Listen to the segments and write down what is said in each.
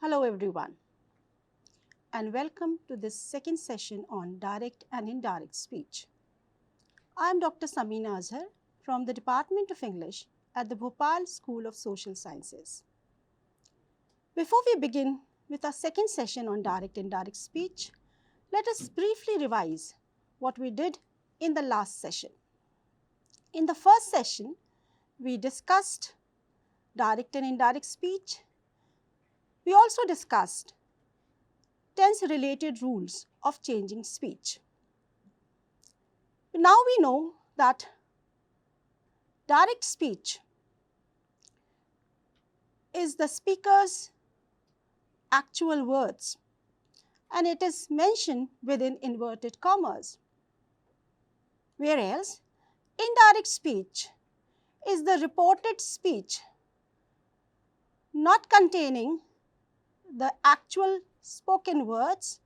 Hello everyone and welcome to this second session on direct and indirect speech. I am Dr. Samina Azhar from the Department of English at the Bhopal School of Social Sciences. Before we begin with our second session on direct and indirect speech, let us briefly revise what we did in the last session. In the first session, we discussed direct and indirect speech. We also discussed tense-related rules of changing speech. Now we know that direct speech is the speaker's actual words and it is mentioned within inverted commas, whereas indirect speech is the reported speech not containing the actual spoken words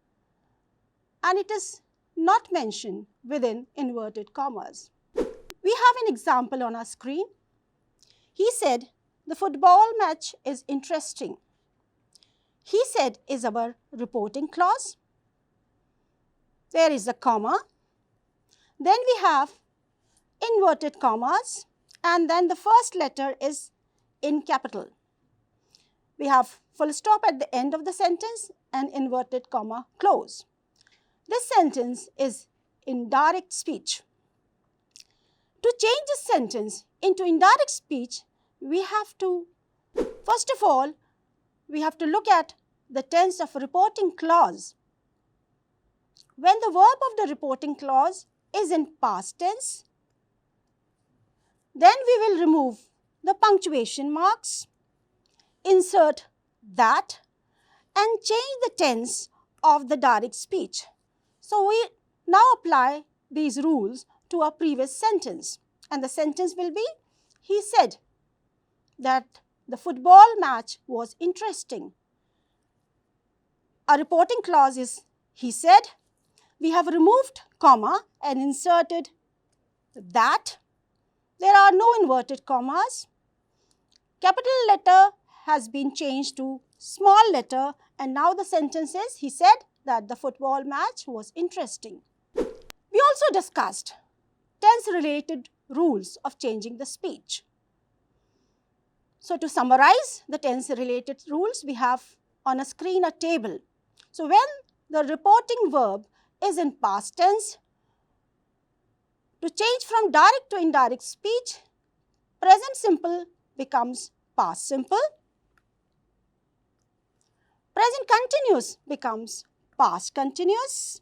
and it is not mentioned within inverted commas. We have an example on our screen. He said, "The football match is interesting." He said is our reporting clause. There is a comma. Then we have inverted commas and then the first letter is in capital. We have full stop at the end of the sentence and inverted comma close. This sentence is indirect speech. To change this sentence into indirect speech, we have to, first of all, we have to look at the tense of a reporting clause. When the verb of the reporting clause is in past tense, then we will remove the punctuation marks, insert that and change the tense of the direct speech. So, we now apply these rules to our previous sentence and the sentence will be, he said that the football match was interesting. Our reporting clause is he said. We have removed comma and inserted that. There are no inverted commas. Capital letter has been changed to small letter and now the sentence is, he said that the football match was interesting. We also discussed tense-related rules of changing the speech. So, to summarize the tense-related rules, we have on a screen a table. So, when the reporting verb is in past tense, to change from direct to indirect speech, present simple becomes past simple. Present continuous becomes past continuous.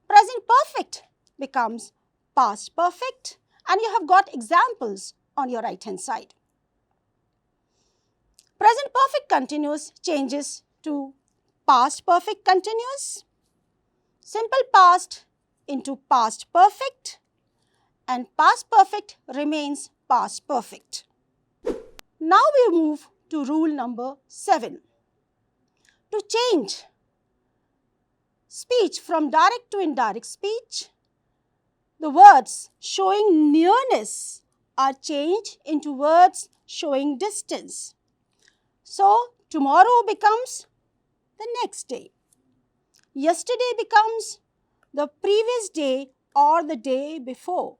Present perfect becomes past perfect and you have got examples on your right hand side. Present perfect continuous changes to past perfect continuous, simple past into past perfect and past perfect remains past perfect. Now we move to rule number 7. To change speech from direct to indirect speech, the words showing nearness are changed into words showing distance. So, tomorrow becomes the next day. Yesterday becomes the previous day or the day before.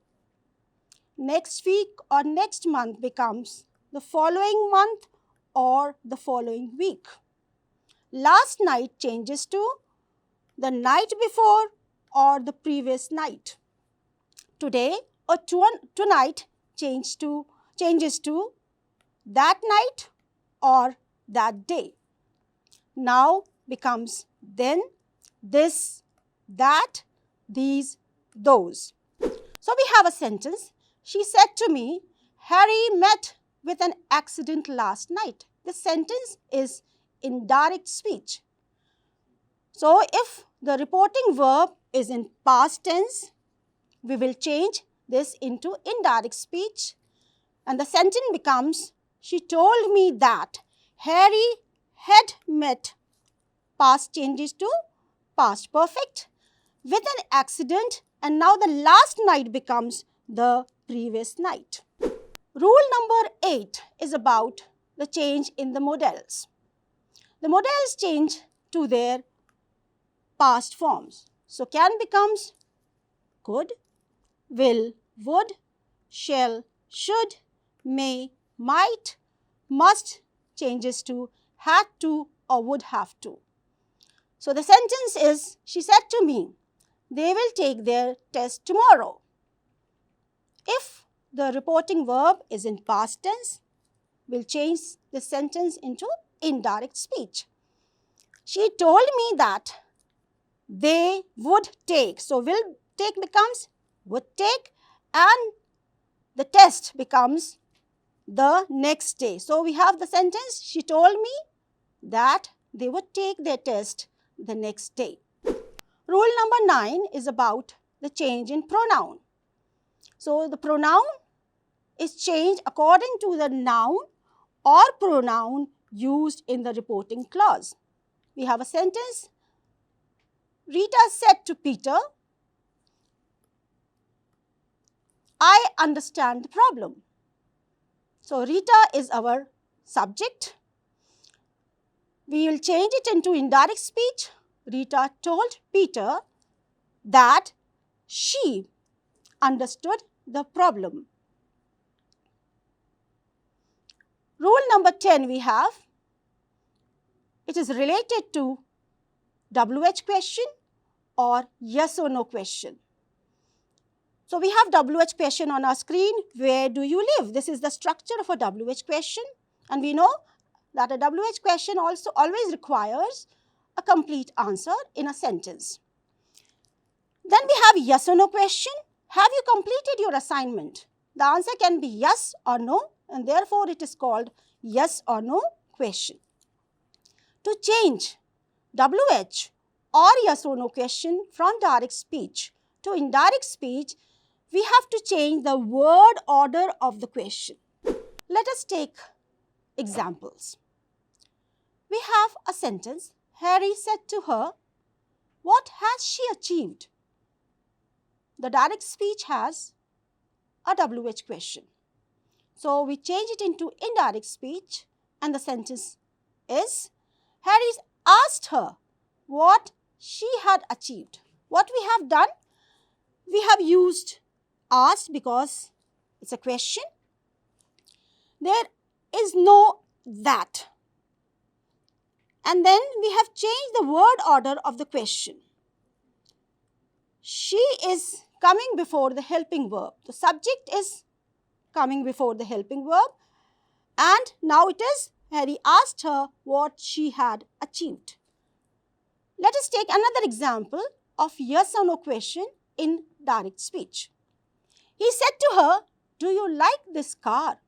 Next week or next month becomes the following month or the following week. Last night changes to the night before or the previous night. Today or tonight changes to that night or that day. Now becomes then, this, that, these, those. So, we have a sentence. She said to me, Harry met with an accident last night. This sentence is indirect speech. So, if the reporting verb is in past tense, we will change this into indirect speech and the sentence becomes, she told me that Harry had met, past changes to past perfect, with an accident and now the last night becomes the previous night. Rule number 8 is about the change in the modals. the modals change to their past forms. So, can becomes could, will, would, shall, should, may, might, must changes to had to or would have to. So, the sentence is, she said to me, they will take their test tomorrow. If the reporting verb is in past tense, we'll change the sentence into indirect speech. She told me that they would take. So, will take becomes would take, and the test becomes the next day. So, we have the sentence, she told me that they would take their test the next day. Rule number 9 is about the change in pronoun. So, the pronoun is changed according to the noun or pronoun used in the reporting clause. We have a sentence, Rita said to Peter, I understand the problem. So, Rita is our subject. We will change it into indirect speech. Rita told Peter that she understood the problem. Rule number 10 we have, it is related to WH question or yes or no question. So, we have WH question on our screen, where do you live? This is the structure of a WH question, and we know that a WH question also always requires a complete answer in a sentence. Then we have yes or no question. Have you completed your assignment? The answer can be yes or no, and therefore it is called yes or no question. To change WH or yes or no question from direct speech to indirect speech, we have to change the word order of the question. Let us take examples. We have a sentence, Harry said to her, what has she achieved? The direct speech has a WH question. So, we change it into indirect speech, and the sentence is, Harry asked her what she had achieved. What we have done? We have used asked because it's a question. There is no that. And then we have changed the word order of the question. She is coming before the helping verb. The subject is coming before the helping verb, and now it is Harry asked her what she had achieved. Let us take another example of yes or no question in direct speech. He said to her, do you like this car?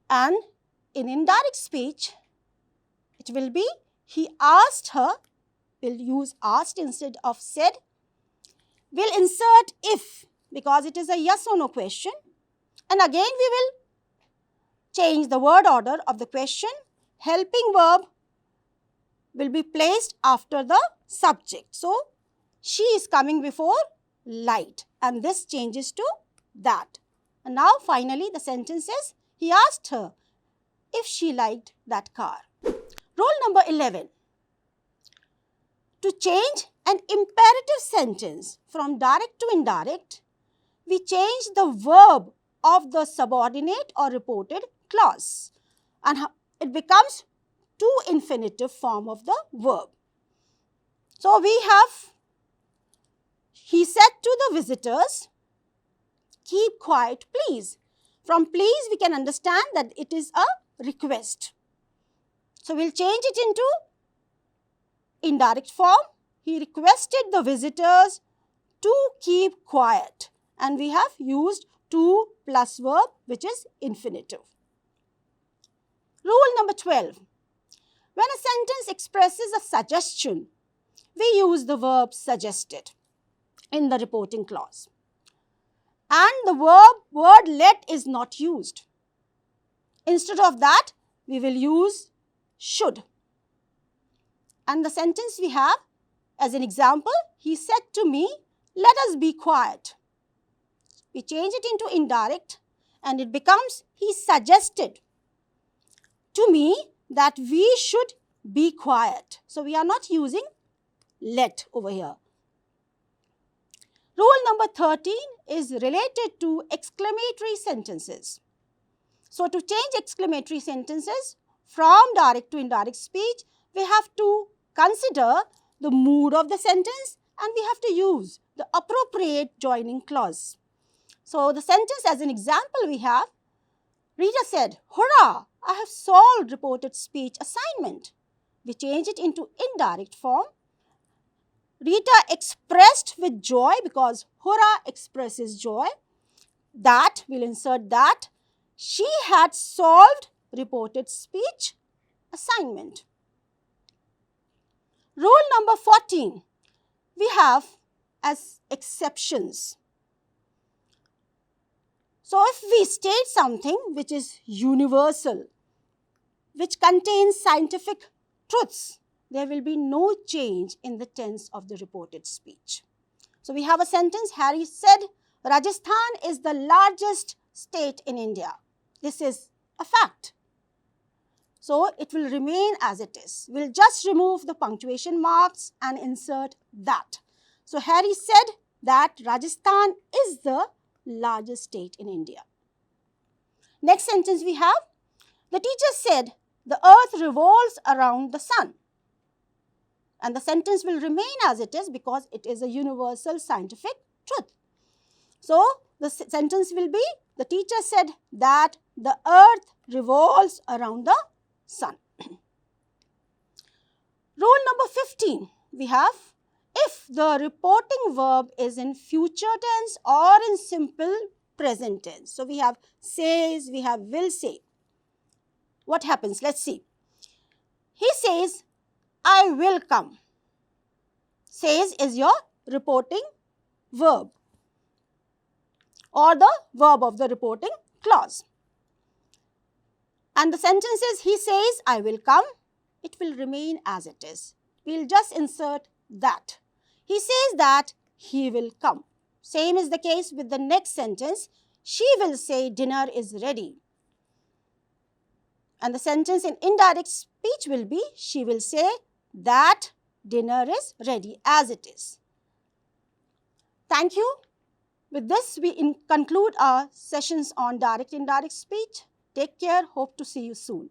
And in indirect speech, it will be he asked her, we'll use asked instead of said. We'll insert if because it is a yes or no question, and again we will change the word order of the question. Helping verb will be placed after the subject. So, she is coming before liked, and this changes to that. And now finally the sentence is, he asked her if she liked that car. Rule number 11. To change an imperative sentence from direct to indirect, we change the verb of the subordinate or reported clause, and it becomes to infinitive form of the verb. So, we have, he said to the visitors, keep quiet please. From please we can understand that it is a request. So, we will change it into indirect form. He requested the visitors to keep quiet, and we have used to plus verb, which is infinitive. Rule number 12. When a sentence expresses a suggestion, we use the verb suggested in the reporting clause, and the word let is not used. Instead of that, we will use should. And the sentence we have as an example, he said to me, let us be quiet. We change it into indirect and it becomes he suggested. to me that we should be quiet. So we are not using let over here. Rule number 13 is related to exclamatory sentences. So to change exclamatory sentences from direct to indirect speech, we have to consider the mood of the sentence and we have to use the appropriate joining clause. So the sentence as an example we have, Rita said, "Hurrah, I have solved reported speech assignment." We change it into indirect form. Rita expressed with joy because hurrah expresses joy. That, we'll insert that. She had solved reported speech assignment. Rule number 14, we have as exceptions. So if we state something which is universal, which contains scientific truths, there will be no change in the tense of the reported speech. So we have a sentence, Harry said, Rajasthan is the largest state in India. This is a fact. So it will remain as it is. We'll just remove the punctuation marks and insert that. So Harry said that Rajasthan is the largest state in India. Next sentence we have, the teacher said, the earth revolves around the sun. And the sentence will remain as it is because it is a universal scientific truth. So the sentence will be, the teacher said that the earth revolves around the sun. Rule number 15, we have, if the reporting verb is in future tense or in simple present tense. So we have says, we have will say. What happens? Let's see. He says, I will come. Says is your reporting verb or the verb of the reporting clause. And the sentence is, he says, I will come. It will remain as it is. We'll just insert that. He says that he will come. Same is the case with the next sentence. She will say dinner is ready. And the sentence in indirect speech will be, she will say that dinner is ready as it is. Thank you. With this, we conclude our sessions on direct indirect speech. Take care. Hope to see you soon.